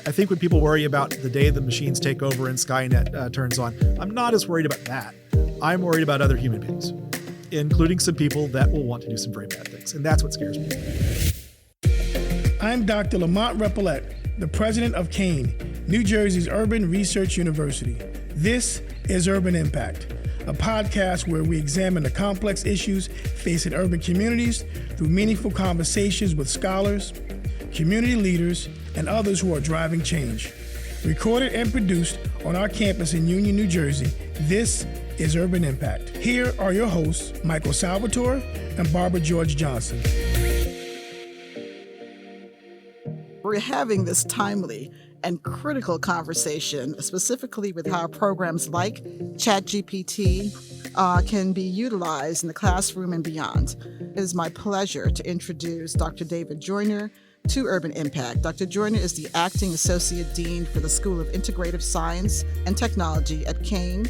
I think when people worry about the day the machines take over and Skynet turns on, I'm not as worried about that. I'm worried about other human beings, including some people that will want to do some very bad things. And that's what scares me. I'm Dr. Lamont Repollet, the president of Kean, New Jersey's urban research university. This is Urban Impact, a podcast where we examine the complex issues facing urban communities through meaningful conversations with scholars, community leaders, and others who are driving change. Recorded and produced on our campus in Union, New Jersey, this is Urban Impact. Here are your hosts, Michael Salvatore and Barbara George Johnson. We're having this timely and critical conversation, specifically with how programs like ChatGPT can be utilized in the classroom and beyond. It is my pleasure to introduce Dr. David Joyner to Urban Impact. Dr. Joyner is the Acting Associate Dean for the School of Integrative Science and Technology at Kean.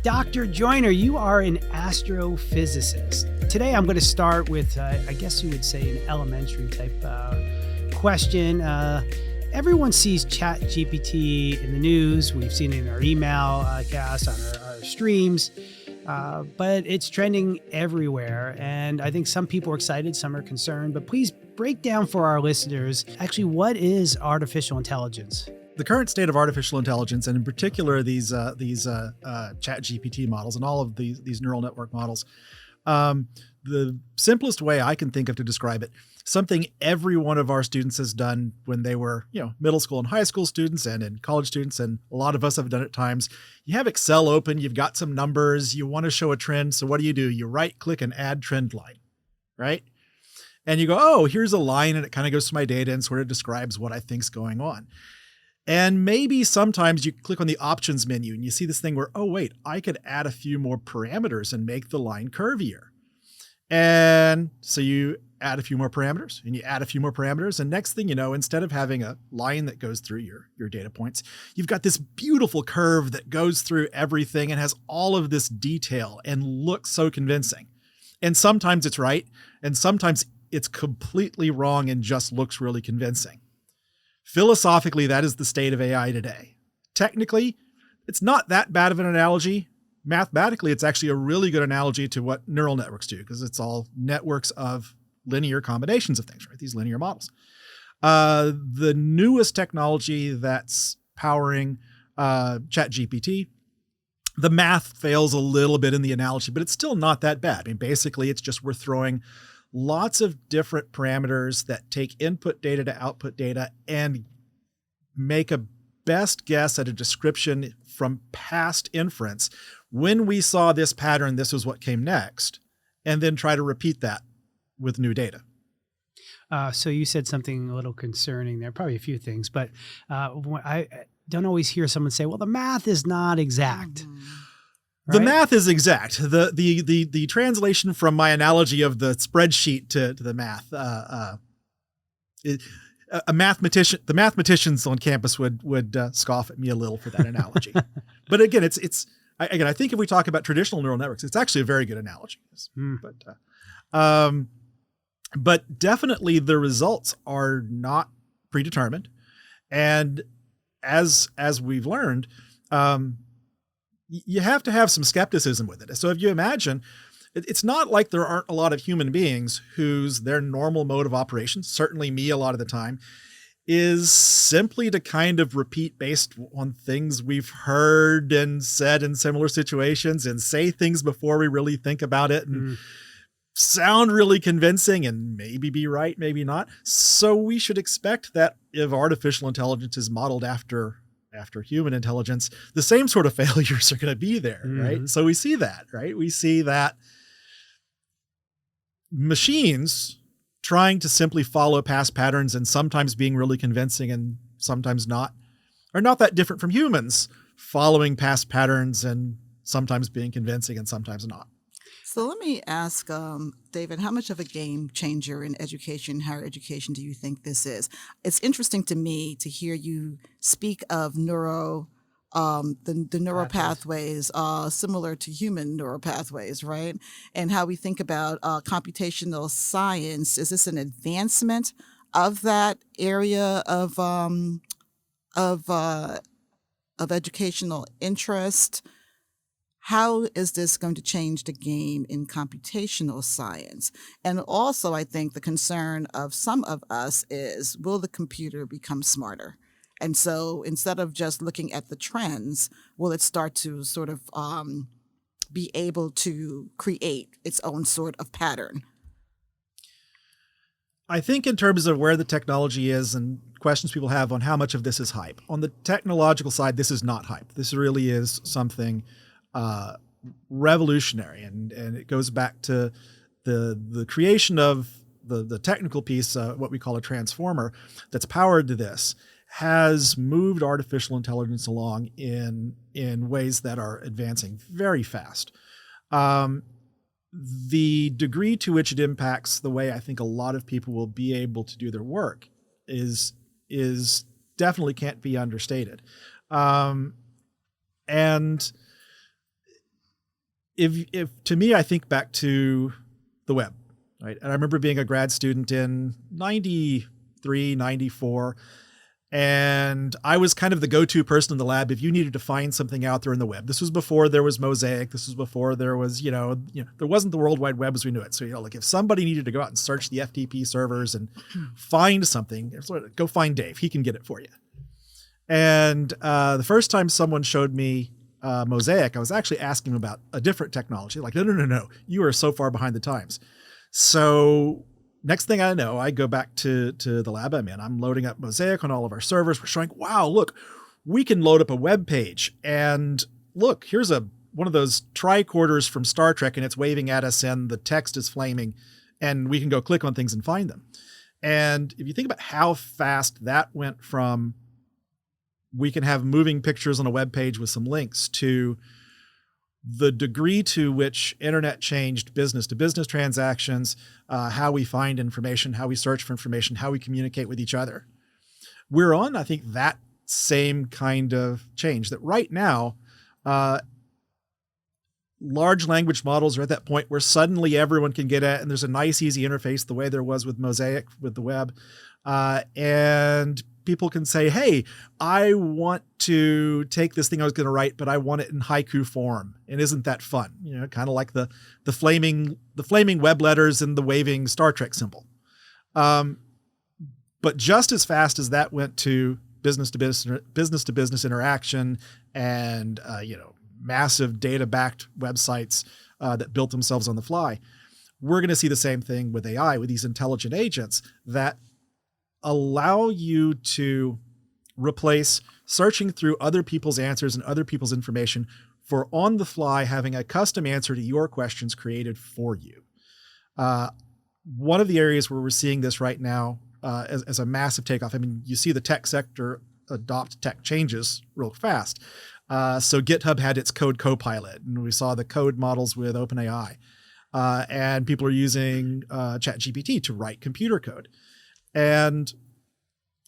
Dr. Joyner, you are an astrophysicist. Today I'm going to start with, I guess you would say, an elementary type question. Everyone sees ChatGPT in the news. We've seen it in our email cast, on our streams, but it's trending everywhere. And I think some people are excited, some are concerned. But please break down for our listeners, actually, what is artificial intelligence? The current state of artificial intelligence, and in particular these ChatGPT models and all of these neural network models, the simplest way I can think of to describe it, something every one of our students has done when they were, middle school and high school students and college students, and a lot of us have done it at times. You have Excel open, you've got some numbers, you want to show a trend. So what do? You right click and add trend line, right? And you go, oh, here's a line, and it kind of goes to my data and sort of describes what I think's going on. And maybe sometimes you click on the options menu and you see this thing where, oh, wait, I could add a few more parameters and make the line curvier. And so you add a few more parameters and you add a few more parameters. And next thing you know, instead of having a line that goes through your data points, you've got this beautiful curve that goes through everything and has all of this detail and looks so convincing. And sometimes it's right. And sometimes it's completely wrong and just looks really convincing. Philosophically, that is the state of AI today. Technically, it's not that bad of an analogy. Mathematically, it's actually a really good analogy to what neural networks do, because it's all networks of linear combinations of things, right? These linear models. The newest technology that's powering ChatGPT, the math fails a little bit in the analogy, but it's still not that bad. I mean, basically, it's just we're throwing lots of different parameters that take input data to output data and make a best guess at a description from past inference. When we saw this pattern, this was what came next, and then try to repeat that with new data. So you said something a little concerning there, probably a few things, but I don't always hear someone say, well, the math is not exact. The right? math is exact. The translation from my analogy of the spreadsheet to the math, the mathematicians on campus would scoff at me a little for that analogy. But again, I think if we talk about traditional neural networks, it's actually a very good analogy. But definitely the results are not predetermined. And as we've learned, you have to have some skepticism with it. So if you imagine, it's not like there aren't a lot of human beings whose their normal mode of operation, certainly me a lot of the time, is simply to kind of repeat based on things we've heard and said in similar situations and say things before we really think about it and sound really convincing and maybe be right, maybe not. So we should expect that if artificial intelligence is modeled after human intelligence, the same sort of failures are going to be there, right? So we see that, right? We see that machines trying to simply follow past patterns and sometimes being really convincing and sometimes not, are not that different from humans following past patterns and sometimes being convincing and sometimes not. So let me ask, David, how much of a game changer in education, higher education, do you think this is? It's interesting to me to hear you speak of the neural pathways similar to human neural pathways, right? And how we think about computational science. Is this an advancement of that area of of educational interest. How is this going to change the game in computational science? And also, I think the concern of some of us is, will the computer become smarter? And so instead of just looking at the trends, will it start to sort of be able to create its own sort of pattern? I think in terms of where the technology is and questions people have on how much of this is hype. On the technological side, this is not hype. This really is something revolutionary, and it goes back to the creation of the technical piece, what we call a transformer, that's powered to this, has moved artificial intelligence along in ways that are advancing very fast. The degree to which it impacts the way I think a lot of people will be able to do their work is definitely can't be understated. And if to me, I think back to the web, right? And I remember being a grad student in 93, 94, and I was kind of the go-to person in the lab if you needed to find something out there in the web. This was before there was Mosaic. This was before there was, there wasn't the World Wide Web as we knew it. So, like if somebody needed to go out and search the FTP servers and find something, go find Dave. He can get it for you. And the first time someone showed me Mosaic, I was actually asking him about a different technology. Like, no, you are so far behind the times. So next thing I know, I go back to the lab I'm in. I'm loading up Mosaic on all of our servers. We're showing, wow, look, we can load up a web page. And look, here's one of those tricorders from Star Trek, and it's waving at us, and the text is flaming, and we can go click on things and find them. And if you think about how fast that went from we can have moving pictures on a web page with some links to the degree to which internet changed business to business transactions, how we find information, how we search for information, how we communicate with each other. We're on, I think, that same kind of change that right now, large language models are at that point where suddenly everyone can get at, and there's a nice, easy interface the way there was with Mosaic, with the web. And people can say, hey, I want to take this thing I was going to write, but I want it in haiku form. And isn't that fun? Kind of like the flaming web letters and the waving Star Trek symbol. But just as fast as that went to business to business interaction and, massive data-backed websites that built themselves on the fly, we're going to see the same thing with AI, with these intelligent agents that allow you to replace searching through other people's answers and other people's information for on the fly having a custom answer to your questions created for you. One of the areas where we're seeing this right now as a massive takeoff, I mean, you see the tech sector adopt tech changes real fast. So GitHub had its code copilot, and we saw the code models with OpenAI. And people are using ChatGPT to write computer code. And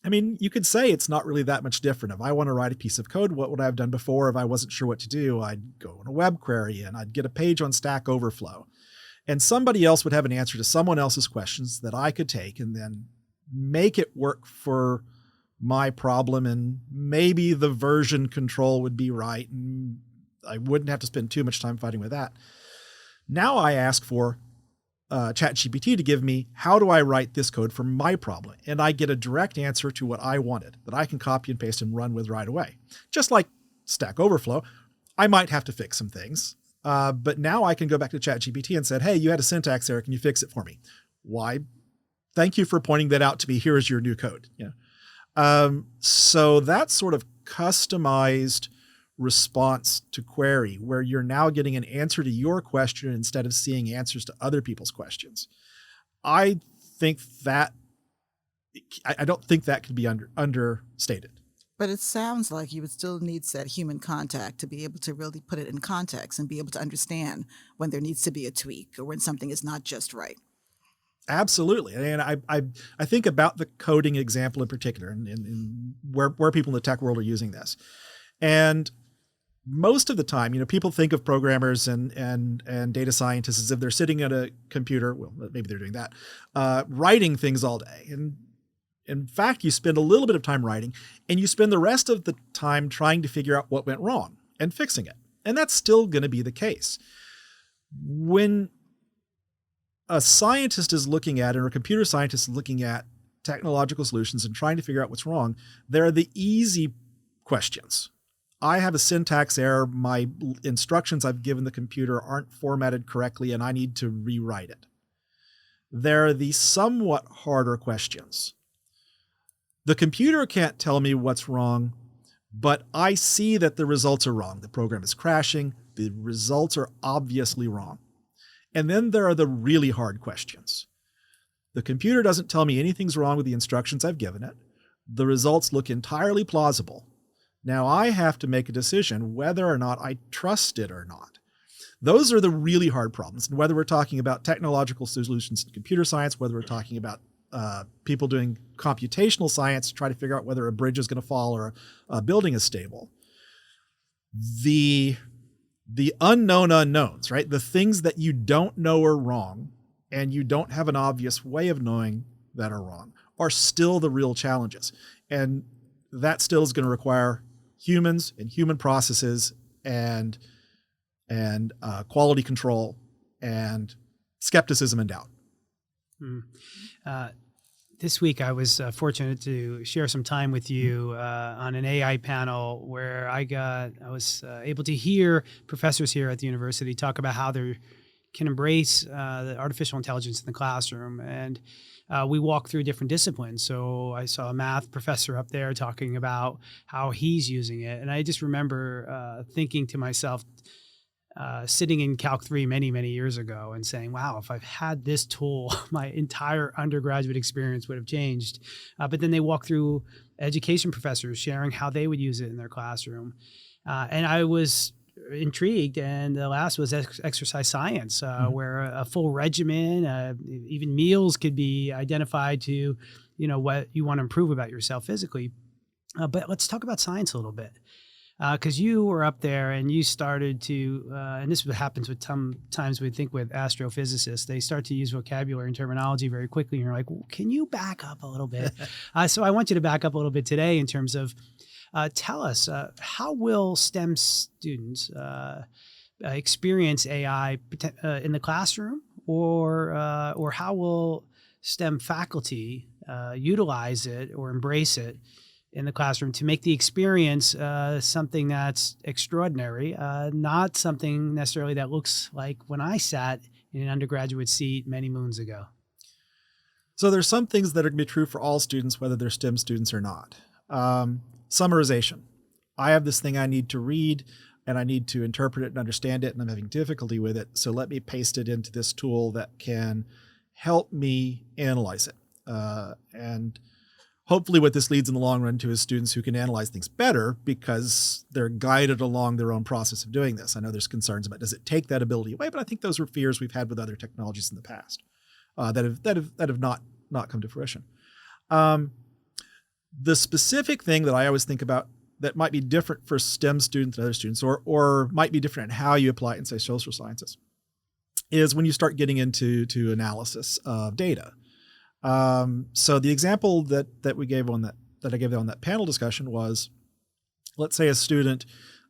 I mean, you could say it's not really that much different. If I want to write a piece of code, what would I have done before? If I wasn't sure what to do, I'd go in a web query and I'd get a page on Stack Overflow. And somebody else would have an answer to someone else's questions that I could take and then make it work for my problem. And maybe the version control would be right, and I wouldn't have to spend too much time fighting with that. Now I ask for ChatGPT to give me, how do I write this code for my problem? And I get a direct answer to what I wanted that I can copy and paste and run with right away. Just like Stack Overflow, I might have to fix some things, but now I can go back to ChatGPT and say, hey, you had a syntax error. Can you fix it for me? Why? Thank you for pointing that out to me. Here is your new code. So that sort of customized response to query, where you're now getting an answer to your question instead of seeing answers to other people's questions. I think that I don't think that could be understated. But it sounds like you would still need that human contact to be able to really put it in context and be able to understand when there needs to be a tweak or when something is not just right. Absolutely. And I think about the coding example in particular and where people in the tech world are using this. And most of the time, people think of programmers and data scientists as if they're sitting at a computer. Well, maybe they're doing that, writing things all day. And In fact, you spend a little bit of time writing, and you spend the rest of the time trying to figure out what went wrong and fixing it. And that's still going to be the case. When a scientist is looking at, or a computer scientist is looking at technological solutions and trying to figure out what's wrong, there are the easy questions. I have a syntax error. My instructions I've given the computer aren't formatted correctly, and I need to rewrite it. There are the somewhat harder questions. The computer can't tell me what's wrong, but I see that the results are wrong. The program is crashing. The results are obviously wrong. And then there are the really hard questions. The computer doesn't tell me anything's wrong with the instructions I've given it. The results look entirely plausible. Now I have to make a decision whether or not I trust it or not. Those are the really hard problems. And whether we're talking about technological solutions in computer science, whether we're talking about people doing computational science to try to figure out whether a bridge is going to fall or a building is stable. The unknown unknowns, right? The things that you don't know are wrong and you don't have an obvious way of knowing that are wrong are still the real challenges. And that still is going to require humans and human processes and quality control and skepticism and doubt. This week, I was fortunate to share some time with you on an AI panel where I was able to hear professors here at the university talk about how they can embrace the artificial intelligence in the classroom. And we walked through different disciplines. So I saw a math professor up there talking about how he's using it. And I just remember thinking to myself, sitting in Calc 3 many, many years ago and saying, wow, if I've had this tool, my entire undergraduate experience would have changed. But then they walk through education professors sharing how they would use it in their classroom. And I was intrigued. And the last was exercise science, where a full regimen, even meals could be identified to, what you want to improve about yourself physically. But let's talk about science a little bit. Because you were up there and you started to, and this happens with times we think with astrophysicists, they start to use vocabulary and terminology very quickly. And you're like, well, can you back up a little bit? So I want you to back up a little bit today in terms of, tell us, how will STEM students experience AI in the classroom, or how will STEM faculty utilize it or embrace it in the classroom to make the experience something that's extraordinary, not something necessarily that looks like when I sat in an undergraduate seat many moons ago? So there's some things that are going to be true for all students, whether they're STEM students or not. Summarization. I have this thing I need to read and I need to interpret it and understand it, and I'm having difficulty with it. So let me paste it into this tool that can help me analyze it. And hopefully what this leads in the long run to is students who can analyze things better because they're guided along their own process of doing this. I know there's concerns about, does it take that ability away? But I think those are fears we've had with other technologies in the past that have not come to fruition. The specific thing that I always think about that might be different for STEM students and other students, or might be different in how you apply it in, say, social sciences, is when you start getting into analysis of data. So the example that we gave that I gave on that panel discussion was, let's say a student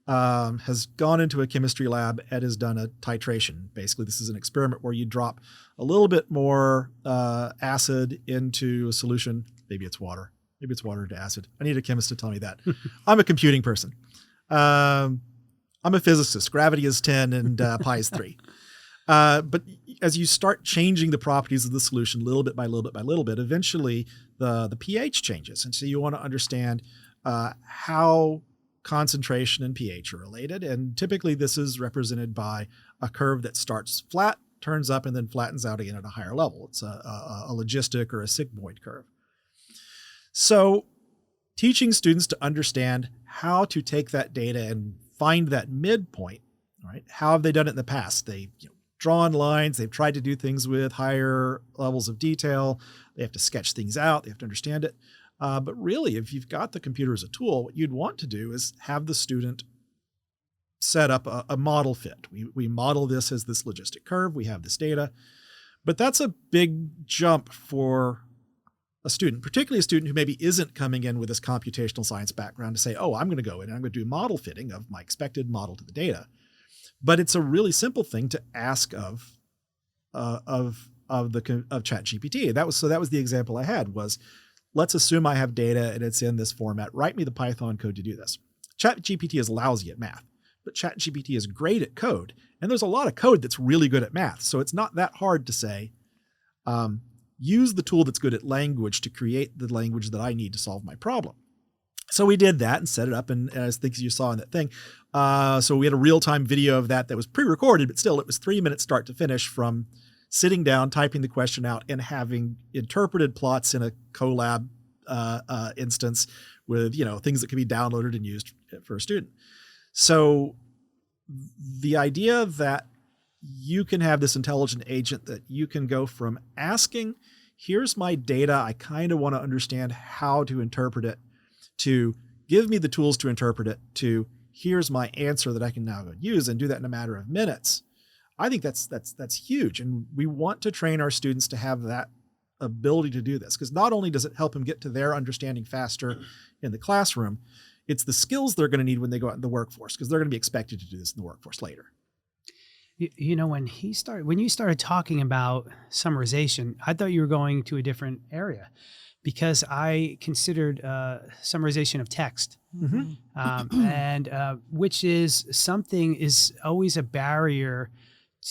has gone into a chemistry lab and has done a titration. Basically, this is an experiment where you drop a little bit more acid into a solution. Maybe it's water. Maybe it's water into acid. I need a chemist to tell me that. I'm a computing person. I'm a physicist. Gravity is 10 and pi is 3. But as you start changing the properties of the solution little bit by little bit by little bit, eventually the pH changes. And so you want to understand how concentration and pH are related. And typically this is represented by a curve that starts flat, turns up, and then flattens out again at a higher level. It's a logistic or a sigmoid curve. So teaching students to understand how to take that data and find that midpoint, right? How have they done it in the past? They've drawn lines. They've tried to do things with higher levels of detail. They have to sketch things out. They have to understand it. But really, if you've got the computer as a tool, what you'd want to do is have the student set up a model fit. We model this as this logistic curve. We have this data. But that's a big jump for a student, particularly a student who maybe isn't coming in with this computational science background, to say, oh, I'm going to go in and I'm going to do model fitting of my expected model to the data. But it's a really simple thing to ask of ChatGPT. That was the example I had was, let's assume I have data and it's in this format. Write me the Python code to do this. ChatGPT is lousy at math, but ChatGPT is great at code. And there's a lot of code that's really good at math. So it's not that hard to say, use the tool that's good at language to create the language that I need to solve my problem. So we did that and set it up. And as things you saw in that thing, so we had a real-time video of that was pre-recorded, but still it was 3 minutes start to finish from sitting down, typing the question out, and having interpreted plots in a Colab instance with, things that can be downloaded and used for a student. So the idea that you can have this intelligent agent that you can go from asking, here's my data, I kind of want to understand how to interpret it, to give me the tools to interpret it, to here's my answer that I can now go use, and do that in a matter of minutes. I think that's huge. And we want to train our students to have that ability to do this, because not only does it help them get to their understanding faster in the classroom, it's the skills they're going to need when they go out in the workforce, because they're going to be expected to do this in the workforce later. When you started talking about summarization, I thought you were going to a different area, because I considered summarization of text, and which is always a barrier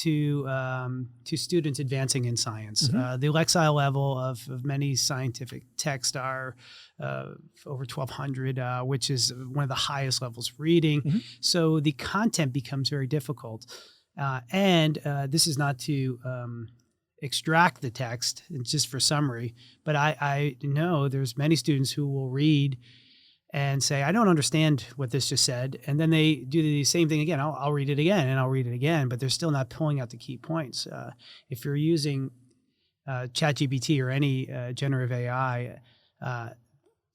to students advancing in science. The Lexile level of many scientific texts are over 1,200, which is one of the highest levels of reading. So the content becomes very difficult. And this is not to extract the text, it's just for summary. But I know there's many students who will read and say, I don't understand what this just said. And then they do the same thing again. I'll read it again and I'll read it again, but they're still not pulling out the key points. If you're using ChatGPT or any generative AI,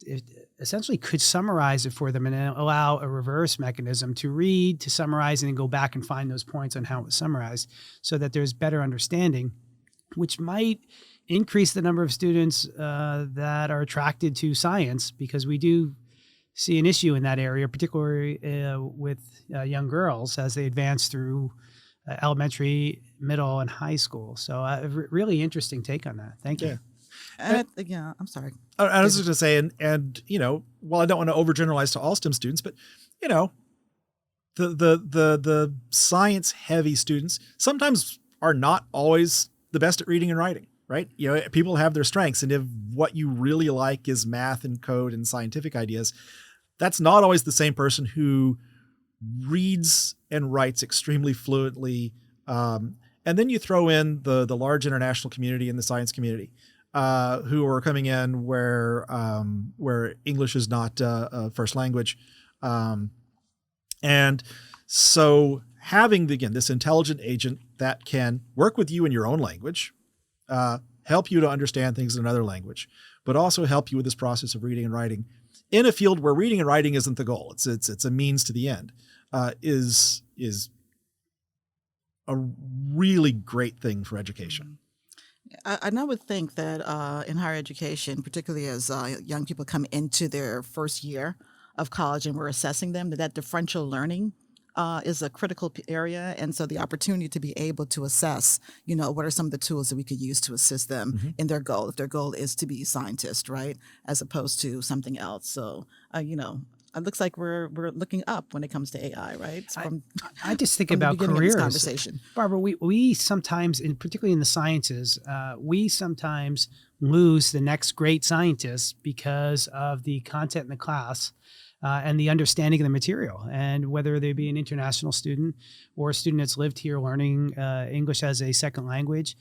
it essentially could summarize it for them and then allow a reverse mechanism to read, to summarize, and then go back and find those points on how it was summarized, so that there's better understanding, which might increase the number of students that are attracted to science, because we do see an issue in that area, particularly with young girls as they advance through elementary, middle, and high school. So really interesting take on that. Thank you. Yeah, I'm sorry. I was just going to say, and while I don't want to overgeneralize to all STEM students, but the science heavy students sometimes are not always the best at reading and writing, right? People have their strengths, and if what you really like is math and code and scientific ideas, that's not always the same person who reads and writes extremely fluently. And then you throw in the large international community and the science community, who are coming in where English is not a first language. And so having, this intelligent agent that can work with you in your own language, help you to understand things in another language, but also help you with this process of reading and writing in a field where reading and writing isn't the goal. It's a means to the end, is a really great thing for education. I would think that in higher education, particularly as young people come into their first year of college and we're assessing them, that differential learning is a critical area. And so the opportunity to be able to assess, what are some of the tools that we could use to assist them in their goal, if their goal is to be a scientist, right, as opposed to something else. So, it looks like we're looking up when it comes to AI, right? I just think about careers. Conversation. Barbara, we sometimes, particularly in the sciences, we sometimes lose the next great scientist because of the content in the class and the understanding of the material. And whether they be an international student or a student that's lived here learning English as a second language,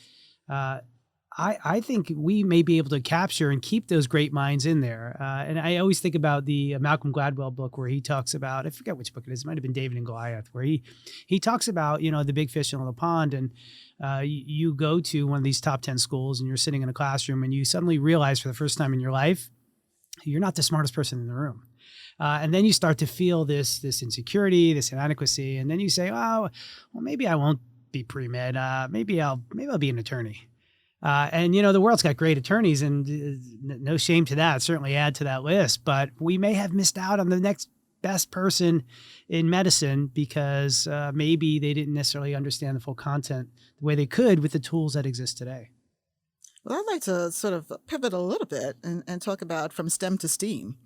I think we may be able to capture and keep those great minds in there. And I always think about the Malcolm Gladwell book where he talks about, I forget which book it is, it might have been David and Goliath, where he talks about, the big fish in the pond. And you go to one of these top 10 schools and you're sitting in a classroom and you suddenly realize for the first time in your life, you're not the smartest person in the room. And then you start to feel this insecurity, this inadequacy. And then you say, oh, well, maybe I won't be pre-med. Maybe I'll be an attorney. And, the world's got great attorneys, and no shame to that. Certainly add to that list. But we may have missed out on the next best person in medicine because maybe they didn't necessarily understand the full content the way they could with the tools that exist today. Well, I'd like to sort of pivot a little bit and talk about from STEM to STEAM,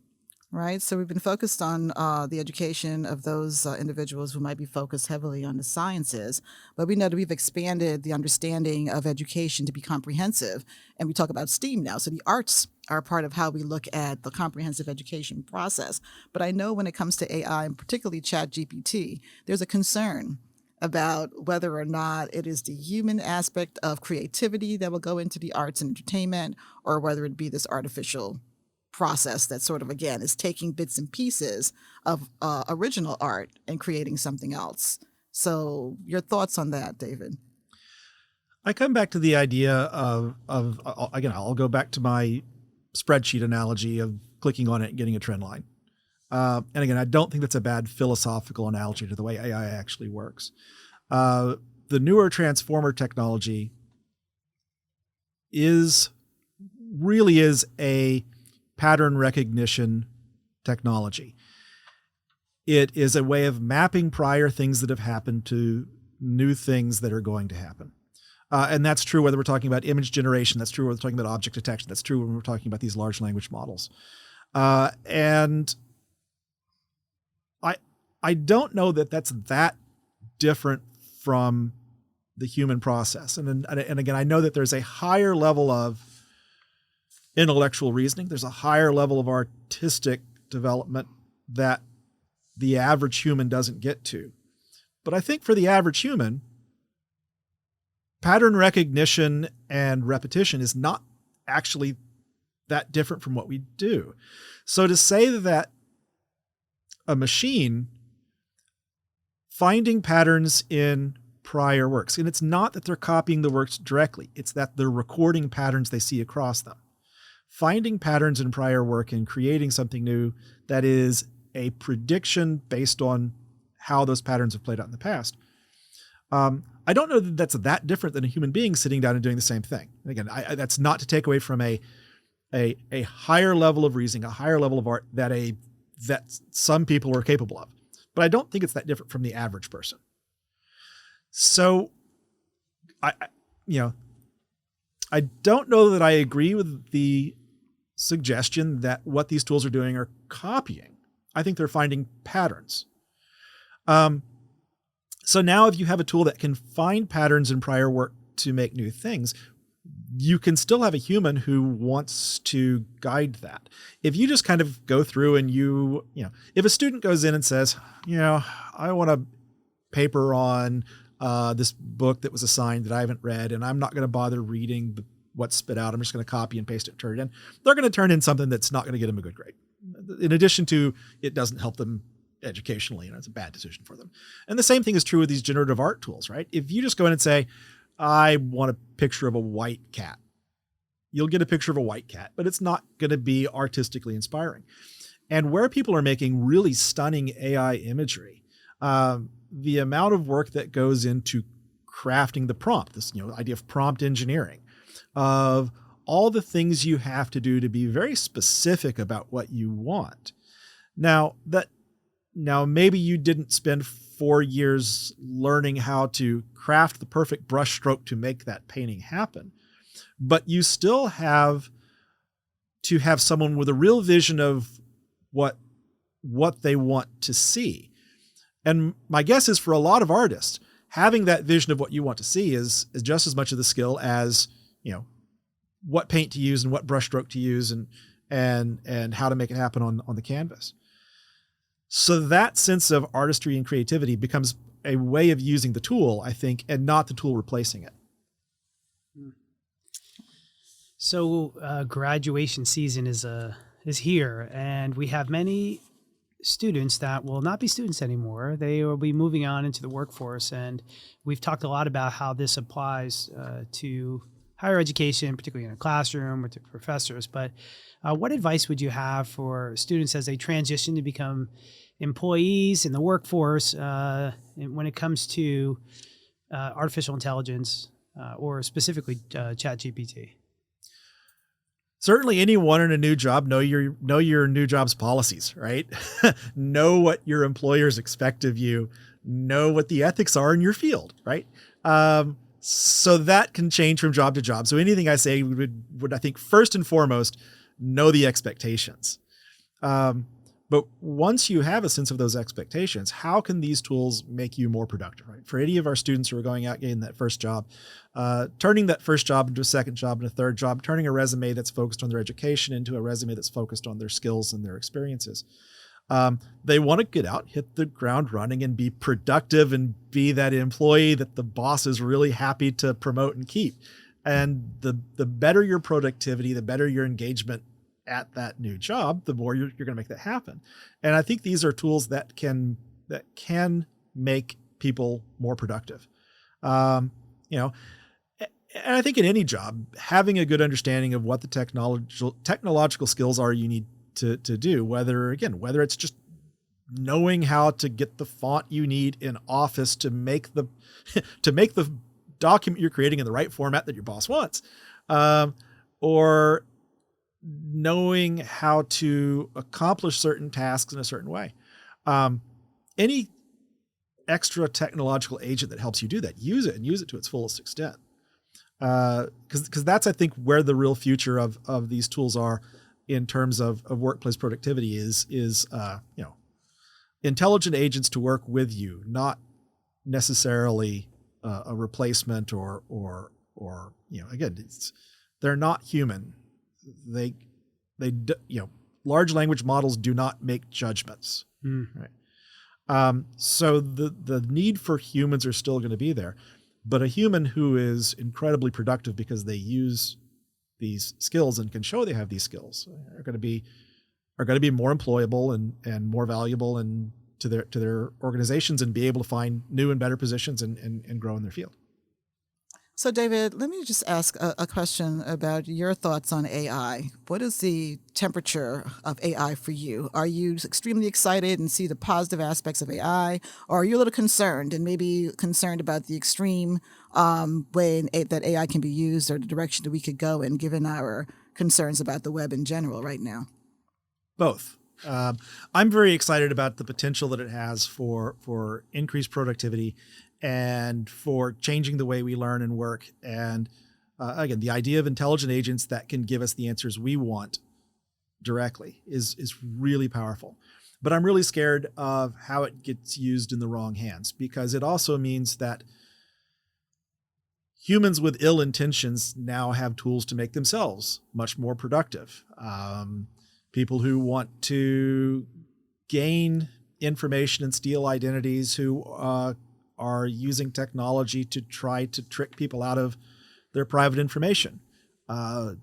right? So we've been focused on the education of those individuals who might be focused heavily on the sciences, but we know that we've expanded the understanding of education to be comprehensive, and we talk about STEAM now. So the arts are a part of how we look at the comprehensive education process. But I know when it comes to AI, and particularly ChatGPT, there's a concern about whether or not it is the human aspect of creativity that will go into the arts and entertainment, or whether it be this artificial process that sort of, again, is taking bits and pieces of original art and creating something else. So your thoughts on that, David? I come back to the idea of again, I'll go back to my spreadsheet analogy of clicking on it and getting a trend line. And again, I don't think that's a bad philosophical analogy to the way AI actually works. The newer transformer technology really is a pattern recognition technology. It is a way of mapping prior things that have happened to new things that are going to happen. And that's true whether we're talking about image generation, that's true when we're talking about object detection, that's true when we're talking about these large language models. And I don't know that that's that different from the human process. And again, I know that there's a higher level of intellectual reasoning. There's a higher level of artistic development that the average human doesn't get to. But I think for the average human, pattern recognition and repetition is not actually that different from what we do. So to say that a machine finding patterns in prior works, and it's not that they're copying the works directly, it's that they're recording patterns they see across them. Finding patterns in prior work and creating something new that is a prediction based on how those patterns have played out in the past. I don't know that that's that different than a human being sitting down and doing the same thing. And again, that's not to take away from a higher level of reasoning, a higher level of art that some people are capable of. But I don't think it's that different from the average person. So I don't know that I agree with the suggestion that what these tools are doing are copying. I think they're finding patterns. So now if you have a tool that can find patterns in prior work to make new things, you can still have a human who wants to guide that. If you just kind of go through and if a student goes in and says, I want a paper on this book that was assigned that I haven't read, and I'm not going to bother reading what's spit out. I'm just going to copy and paste it and turn it in. They're going to turn in something that's not going to get them a good grade. In addition to, it doesn't help them educationally, it's a bad decision for them. And the same thing is true with these generative art tools, right? If you just go in and say, I want a picture of a white cat, you'll get a picture of a white cat, but it's not going to be artistically inspiring. And where people are making really stunning AI imagery, the amount of work that goes into crafting the prompt, this idea of prompt engineering, of all the things you have to do to be very specific about what you want. Now maybe you didn't spend 4 years learning how to craft the perfect brush stroke to make that painting happen, but you still have to have someone with a real vision of what they want to see. And my guess is for a lot of artists, having that vision of what you want to see is just as much of the skill as, what paint to use and what brush stroke to use and how to make it happen on the canvas. So that sense of artistry and creativity becomes a way of using the tool, I think, and not the tool replacing it. So graduation season is here, and we have many students that will not be students anymore. They will be moving on into the workforce, and we've talked a lot about how this applies to higher education, particularly in a classroom or to professors. But what advice would you have for students as they transition to become employees in the workforce when it comes to artificial intelligence, or specifically ChatGPT? Certainly anyone in a new job, know your new job's policies, right? Know what your employers expect of you, know what the ethics are in your field, right? So that can change from job to job. So anything I say would I think first and foremost, know the expectations. But once you have a sense of those expectations, how can these tools make you more productive, right? For any of our students who are going out getting that first job, turning that first job into a second job and a third job, turning a resume that's focused on their education into a resume that's focused on their skills and their experiences. They want to get out, hit the ground running, and be productive and be that employee that the boss is really happy to promote and keep. And the better your productivity, the better your engagement at that new job, the more you're going to make that happen. And I think these are tools that can make people more productive. And I think in any job, having a good understanding of what the technological skills are you need to do, whether it's just knowing how to get the font you need in Office to make the document you're creating in the right format that your boss wants, or knowing how to accomplish certain tasks in a certain way. Any extra technological agent that helps you do that, use it and use it to its fullest extent. Because that's, I think, where the real future of these tools are in terms of workplace productivity is intelligent agents to work with you, not necessarily a replacement or again, they're not human. They large language models do not make judgments. Right. So the need for humans are still going to be there, but a human who is incredibly productive because they use these skills and can show they have these skills are going to be more employable and more valuable and to their organizations, and be able to find new and better positions and grow in their field. So, David, let me just ask a question about your thoughts on AI. What is the temperature of AI for you? Are you extremely excited and see the positive aspects of AI, or are you a little concerned, and maybe concerned about the extreme way that AI can be used, or the direction that we could go in, given our concerns about the web in general right now? Both. I'm very excited about the potential that it has for increased productivity and for changing the way we learn and work. And again, the idea of intelligent agents that can give us the answers we want directly is really powerful. But I'm really scared of how it gets used in the wrong hands, because it also means that humans with ill intentions now have tools to make themselves much more productive. People who want to gain information and steal identities, who are using technology to try to trick people out of their private information,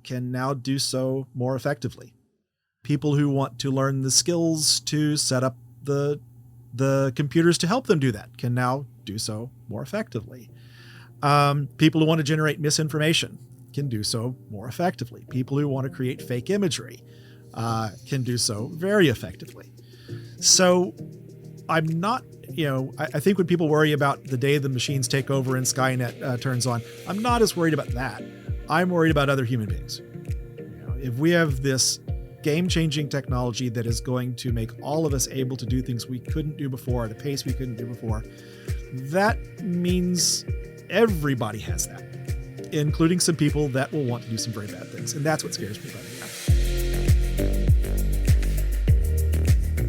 can now do so more effectively. People who want to learn the skills to set up the computers to help them do that can now do so more effectively. People who want to generate misinformation can do so more effectively. People who want to create fake imagery can do so very effectively. So I'm not, I think when people worry about the day the machines take over and Skynet turns on, I'm not as worried about that. I'm worried about other human beings. If we have this game-changing technology that is going to make all of us able to do things we couldn't do before at a pace we couldn't do before, that means everybody has that, including some people that will want to do some very bad things. And that's what scares me about AI.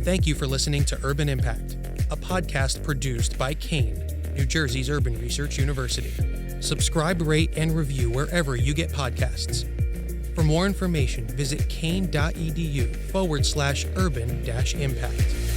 Thank you for listening to Urban Impact, a podcast produced by Kean, New Jersey's Urban Research University. Subscribe, rate, and review wherever you get podcasts. For more information, visit kean.edu/urban-impact.